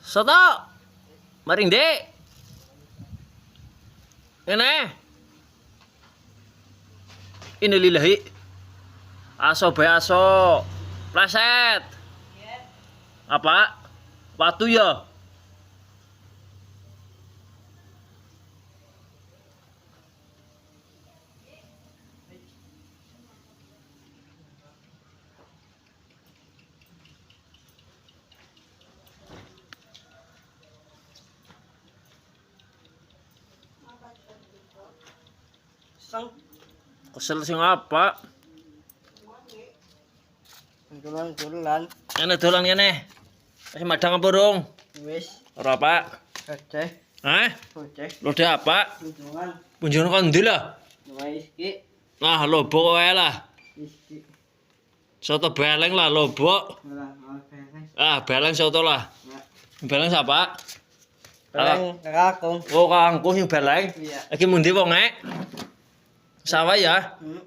Soto. Mari Ndek. Ini. Innalillahi. Aso bae aso. Pleset. Apa? Watu ya. Kesel sing apa? Dolan-dolan. Kene dolan kene. Wis madang apa urung? Wis. Ora, Pak. Oceh. Hah? Oceh. Lode apa? Kunjungan. Kunjungan kon ndi lah? Wis ki. Nah, lobok wae lah. Wis ki. Soto beleng lah, lobok. Ora beres. Ah, beleng soto lah. Ya. Beleng siapa? Peleng kakung. Oh, kangkung sing beleng. Iya. Iki mundi wong, Sawah ya? Hmm.